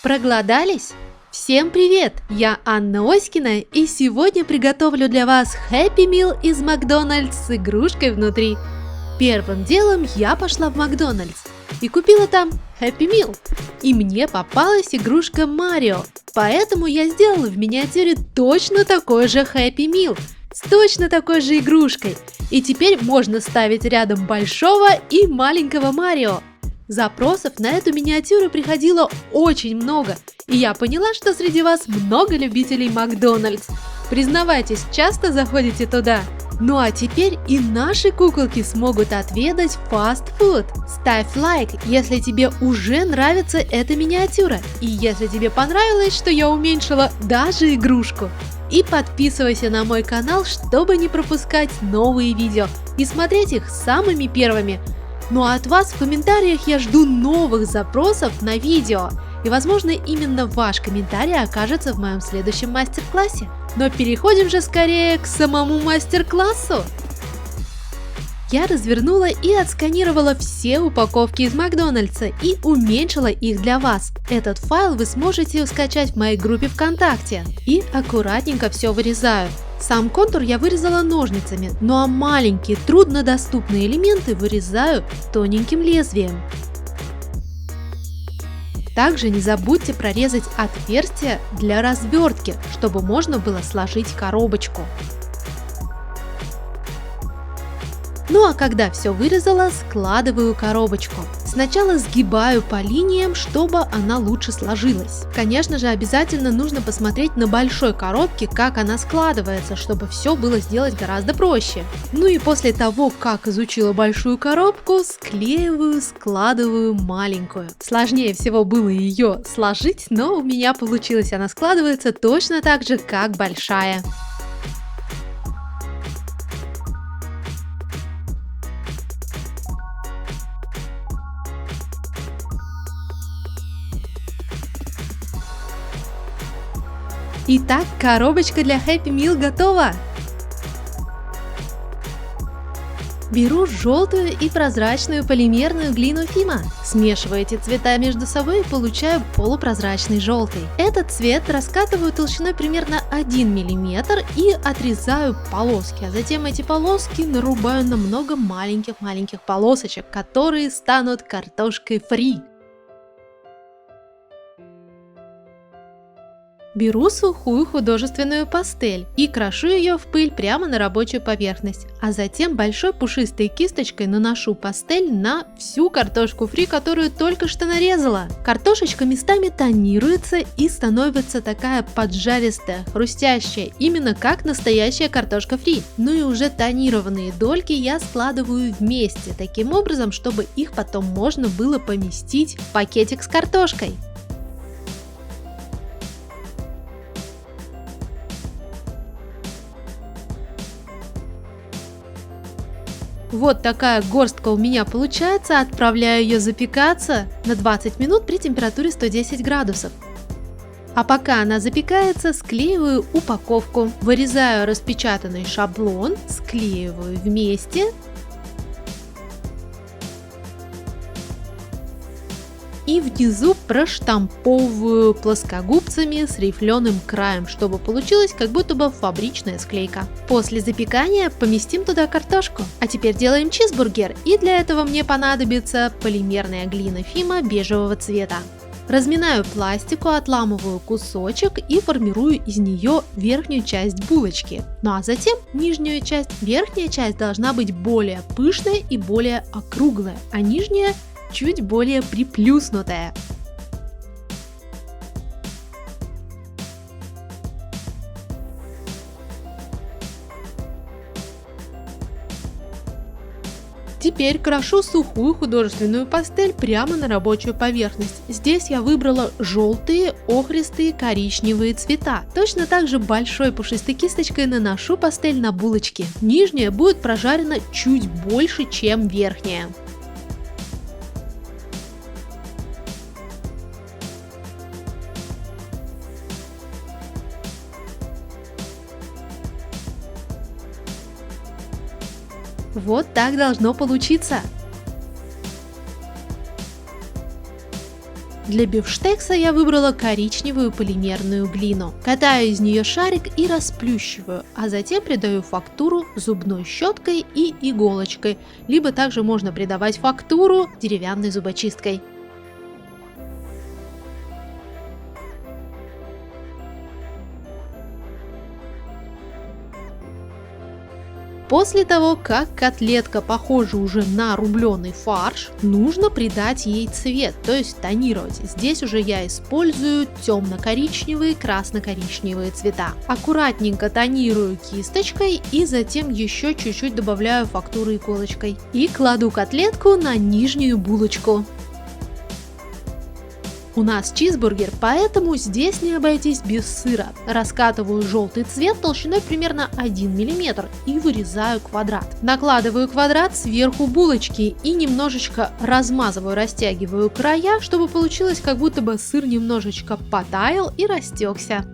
Проголодались? Всем привет! Я Анна Оськина, и сегодня приготовлю для вас Happy Meal из Макдональдс с игрушкой внутри. Первым делом я пошла в Макдональдс и купила там Happy Meal. И мне попалась игрушка Марио, поэтому я сделала в миниатюре точно такой же Happy Meal с точно такой же игрушкой. И теперь можно ставить рядом большого и маленького Марио. Запросов на эту миниатюру приходило очень много, и я поняла, что среди вас много любителей Макдональдс. Признавайтесь, часто заходите туда? Ну а теперь и наши куколки смогут отведать фастфуд. Ставь лайк, если тебе уже нравится эта миниатюра, и если тебе понравилось, что я уменьшила даже игрушку. И подписывайся на мой канал, чтобы не пропускать новые видео и смотреть их самыми первыми. Ну а от вас в комментариях я жду новых запросов на видео. И возможно именно ваш комментарий окажется в моем следующем мастер-классе. Но переходим же скорее к самому мастер-классу. Я развернула и отсканировала все упаковки из Макдональдса и уменьшила их для вас. Этот файл вы сможете скачать в моей группе ВКонтакте. И аккуратненько все вырезаю. Сам контур я вырезала ножницами, ну а маленькие труднодоступные элементы вырезаю тоненьким лезвием. Также не забудьте прорезать отверстие для развертки, чтобы можно было сложить коробочку. Ну а когда все вырезала, складываю коробочку. Сначала сгибаю по линиям, чтобы она лучше сложилась. Конечно же, обязательно нужно посмотреть на большой коробке, как она складывается, чтобы все было сделать гораздо проще. Ну и после того, как изучила большую коробку, склеиваю, складываю маленькую. Сложнее всего было ее сложить, но у меня получилось, она складывается точно так же, как большая. Итак, коробочка для Happy Meal готова! Беру желтую и прозрачную полимерную глину Фима. Смешиваю эти цвета между собой и получаю полупрозрачный желтый. Этот цвет раскатываю толщиной примерно 1 мм и отрезаю полоски, а затем эти полоски нарубаю на много маленьких полосочек, которые станут картошкой фри. Беру сухую художественную пастель и крошу ее в пыль прямо на рабочую поверхность, а затем большой пушистой кисточкой наношу пастель на всю картошку фри, которую только что нарезала. Картошечка местами тонируется и становится такая поджаристая, хрустящая, именно как настоящая картошка фри. Ну и уже тонированные дольки я складываю вместе, таким образом, чтобы их потом можно было поместить в пакетик с картошкой. Вот такая горстка у меня получается, отправляю ее запекаться на 20 минут при температуре 110 градусов. А пока она запекается, склеиваю упаковку, вырезаю распечатанный шаблон, склеиваю вместе и внизу проштамповываю плоскогубцами с рифленым краем, чтобы получилась как будто бы фабричная склейка. После запекания поместим туда картошку. А теперь делаем чизбургер, и для этого мне понадобится полимерная глина Фима бежевого цвета. Разминаю пластику, отламываю кусочек и формирую из нее верхнюю часть булочки. Ну а затем нижнюю часть. Верхняя часть должна быть более пышная и более округлая, а нижняя чуть более приплюснутая. Теперь крошу сухую художественную пастель прямо на рабочую поверхность. Здесь я выбрала желтые, охристые, коричневые цвета. Точно так же большой пушистой кисточкой наношу пастель на булочки. Нижняя будет прожарена чуть больше, чем верхняя. Вот так должно получиться. Для бифштекса я выбрала коричневую полимерную глину. Катаю из нее шарик и расплющиваю, а затем придаю фактуру зубной щеткой и иголочкой, либо также можно придавать фактуру деревянной зубочисткой. После того, как котлетка похожа уже на рубленый фарш, нужно придать ей цвет, то есть тонировать. Здесь уже я использую темно-коричневые, красно-коричневые цвета. Аккуратненько тонирую кисточкой и затем еще чуть-чуть добавляю фактуры иголочкой. И кладу котлетку на нижнюю булочку. У нас чизбургер, поэтому здесь не обойтись без сыра. Раскатываю желтый цвет толщиной примерно 1 мм и вырезаю квадрат. Накладываю квадрат сверху булочки и немножечко размазываю, растягиваю края, чтобы получилось, как будто бы сыр немножечко потаял и растекся.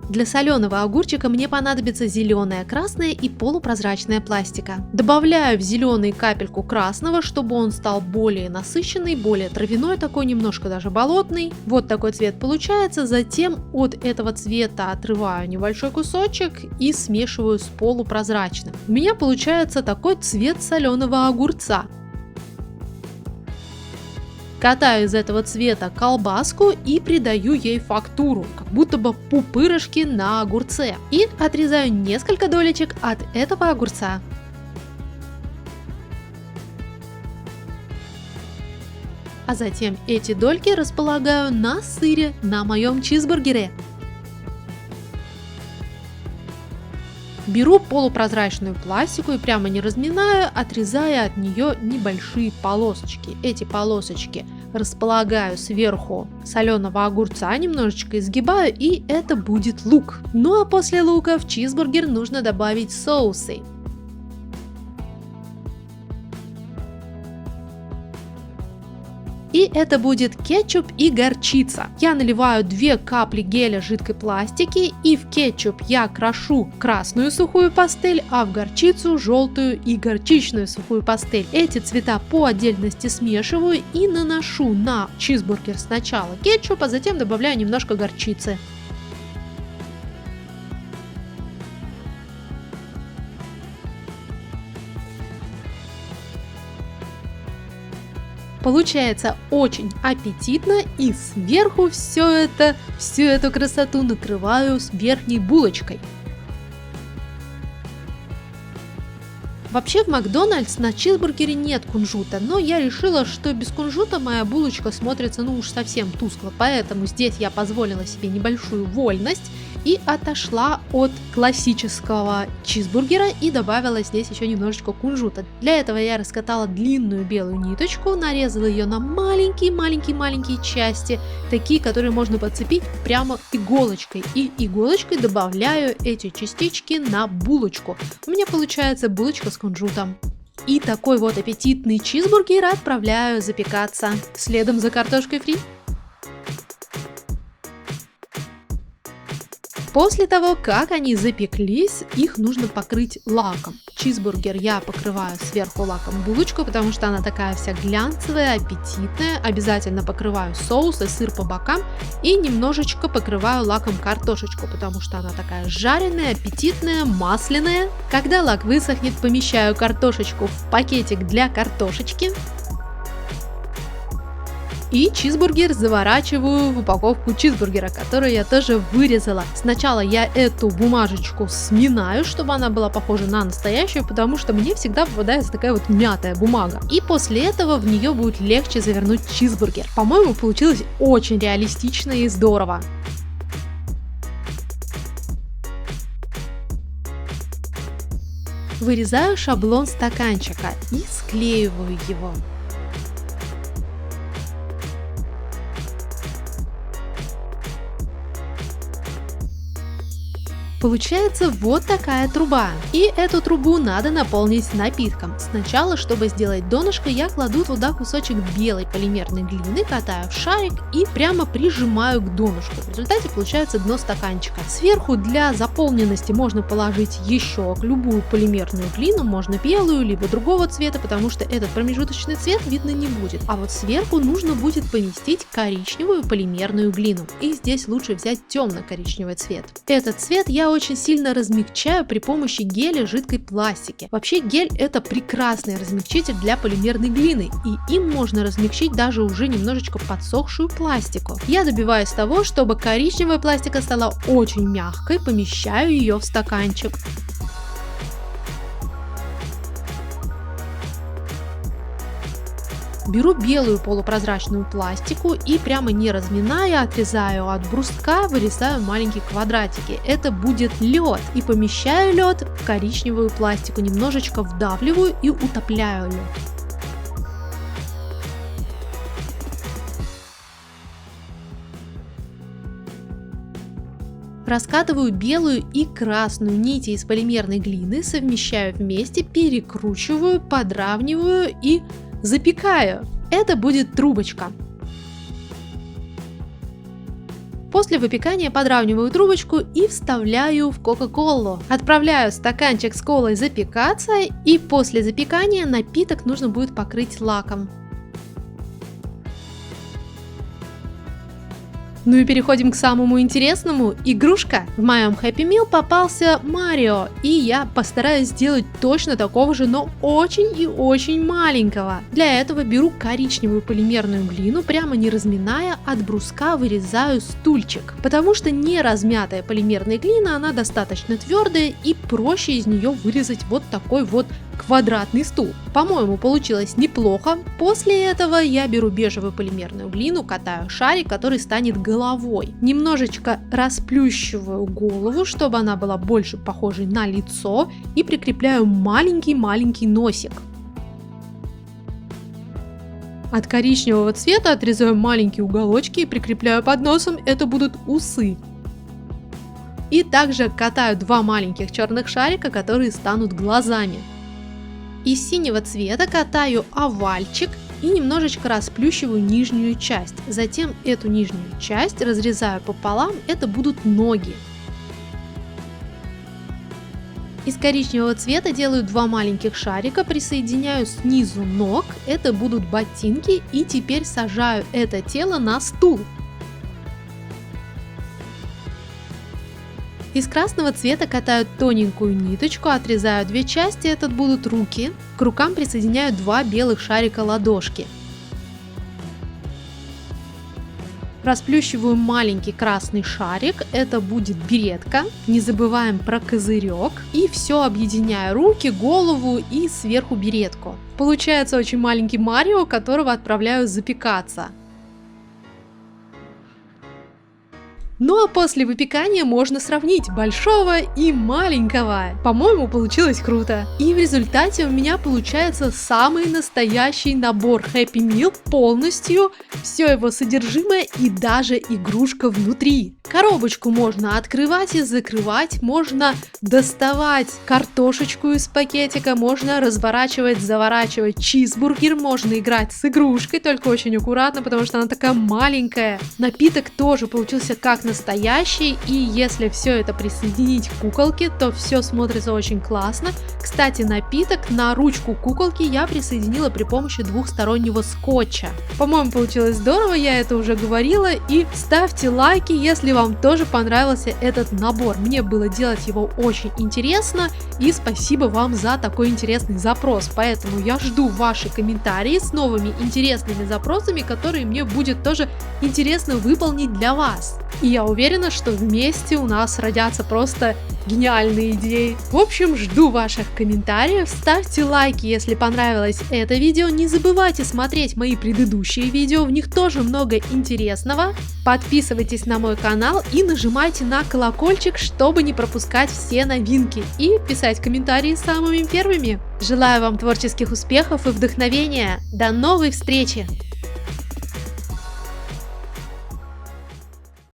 Для соленого огурчика мне понадобится зеленая, красная и полупрозрачная пластика. Добавляю в зеленый капельку красного, чтобы он стал более насыщенный, более травяной, такой немножко даже болотный. Вот такой цвет получается. Затем от этого цвета отрываю небольшой кусочек и смешиваю с полупрозрачным. У меня получается такой цвет соленого огурца. Катаю из этого цвета колбаску и придаю ей фактуру, как будто бы пупырышки на огурце. И отрезаю несколько долечек от этого огурца. А затем эти дольки располагаю на сыре на моем чизбургере. Беру полупрозрачную пластику и прямо не разминаю, отрезая от нее небольшие полосочки. Эти полосочки располагаю сверху соленого огурца, немножечко изгибаю, и это будет лук. Ну а после лука в чизбургер нужно добавить соусы. И это будет кетчуп и горчица. Я наливаю 2 капли геля жидкой пластики, и в кетчуп я крошу красную сухую пастель, а в горчицу желтую и горчичную сухую пастель. Эти цвета по отдельности смешиваю и наношу на чизбургер сначала кетчуп, а затем добавляю немножко горчицы. Получается очень аппетитно, и сверху всю эту красоту накрываю с верхней булочкой. Вообще в Макдональдс на чизбургере нет кунжута, но я решила, что без кунжута моя булочка смотрится ну уж совсем тускло, поэтому здесь я позволила себе небольшую вольность и отошла от классического чизбургера и добавила здесь еще немножечко кунжута. Для этого я раскатала длинную белую ниточку, нарезала ее на маленькие части, такие, которые можно подцепить прямо иголочкой. И иголочкой добавляю эти частички на булочку. У меня получается булочка с кунжутом. И такой вот аппетитный чизбургер отправляю запекаться следом за картошкой фри. После того, как они запеклись, их нужно покрыть лаком. Чизбургер я покрываю сверху лаком булочку, потому что она такая вся глянцевая, аппетитная. Обязательно покрываю соус и сыр по бокам и немножечко покрываю лаком картошечку, потому что она такая жареная, аппетитная, масляная. Когда лак высохнет, помещаю картошечку в пакетик для картошечки. И чизбургер заворачиваю в упаковку чизбургера, которую я тоже вырезала. Сначала я эту бумажечку сминаю, чтобы она была похожа на настоящую, потому что мне всегда попадается такая вот мятая бумага. И после этого в нее будет легче завернуть чизбургер. По-моему, получилось очень реалистично и здорово. Вырезаю шаблон стаканчика и склеиваю его. Получается вот такая труба. И эту трубу надо наполнить напитком. Сначала, чтобы сделать донышко, я кладу туда кусочек белой полимерной глины, катаю в шарик и прямо прижимаю к донышку. В результате получается дно стаканчика. Сверху для заполненности можно положить еще любую полимерную глину, можно белую, либо другого цвета, потому что этот промежуточный цвет видно не будет. А вот сверху нужно будет поместить коричневую полимерную глину. И здесь лучше взять темно-коричневый цвет. Этот цвет я очень сильно размягчаю при помощи геля жидкой пластики. Вообще гель это прекрасный размягчитель для полимерной глины, и им можно размягчить даже уже немножечко подсохшую пластику. Я добиваюсь того, чтобы коричневая пластика стала очень мягкой, помещаю ее в стаканчик. Беру белую полупрозрачную пластику и прямо не разминая, отрезаю от бруска, вырезаю маленькие квадратики. Это будет лед. И помещаю лед в коричневую пластику, немножечко вдавливаю и утопляю лед. Раскатываю белую и красную нити из полимерной глины, совмещаю вместе, перекручиваю, подравниваю и запекаю. Это будет трубочка. После выпекания подравниваю трубочку и вставляю в кока-колу. Отправляю стаканчик с колой запекаться, и после запекания напиток нужно будет покрыть лаком. Ну и переходим к самому интересному. Игрушка. В моем Happy Meal попался Марио, и я постараюсь сделать точно такого же, но очень и очень маленького. Для этого беру коричневую полимерную глину, прямо не разминая, от бруска вырезаю стульчик. Потому что не размятая полимерная глина, она достаточно твердая, и проще из нее вырезать вот такой вот квадратный стул. По-моему, получилось неплохо. После этого я беру бежевую полимерную глину, катаю шарик, который станет головой. Немножечко расплющиваю голову, чтобы она была больше похожей на лицо, и прикрепляю маленький-маленький носик. От коричневого цвета отрезаю маленькие уголочки и прикрепляю под носом, это будут усы. И также катаю два маленьких черных шарика, которые станут глазами. Из синего цвета катаю овальчик и немножечко расплющиваю нижнюю часть. Затем эту нижнюю часть разрезаю пополам, это будут ноги. Из коричневого цвета делаю два маленьких шарика, присоединяю снизу ног, это будут ботинки, и теперь сажаю это тело на стул. Из красного цвета катаю тоненькую ниточку, отрезаю две части, это будут руки. К рукам присоединяю два белых шарика ладошки. Расплющиваю маленький красный шарик, это будет беретка. Не забываем про козырек. И все объединяю: руки, голову и сверху беретку. Получается очень маленький Марио, которого отправляю запекаться. Ну а после выпекания можно сравнить большого и маленького. По-моему, получилось круто. И в результате у меня получается самый настоящий набор Happy Meal, полностью все его содержимое и даже игрушка внутри. Коробочку можно открывать и закрывать, можно доставать картошечку из пакетика, можно разворачивать, заворачивать чизбургер, можно играть с игрушкой, только очень аккуратно, потому что она такая маленькая. Напиток тоже получился как настоящий, и если все это присоединить к куколке, то все смотрится очень классно. Кстати, напиток на ручку куколки я присоединила при помощи двухстороннего скотча. По-моему, получилось здорово, я это уже говорила, и ставьте лайки, если вам тоже понравился этот набор. Мне было делать его очень интересно, и спасибо вам за такой интересный запрос. Поэтому я жду ваши комментарии с новыми интересными запросами, которые мне будет тоже интересно выполнить для вас. И я уверена, что вместе у нас родятся просто гениальные идеи. В общем, жду ваших комментариев, ставьте лайки, если понравилось это видео, не забывайте смотреть мои предыдущие видео, в них тоже много интересного. Подписывайтесь на мой канал и нажимайте на колокольчик, чтобы не пропускать все новинки, и писать комментарии самыми первыми. Желаю вам творческих успехов и вдохновения. До новой встречи!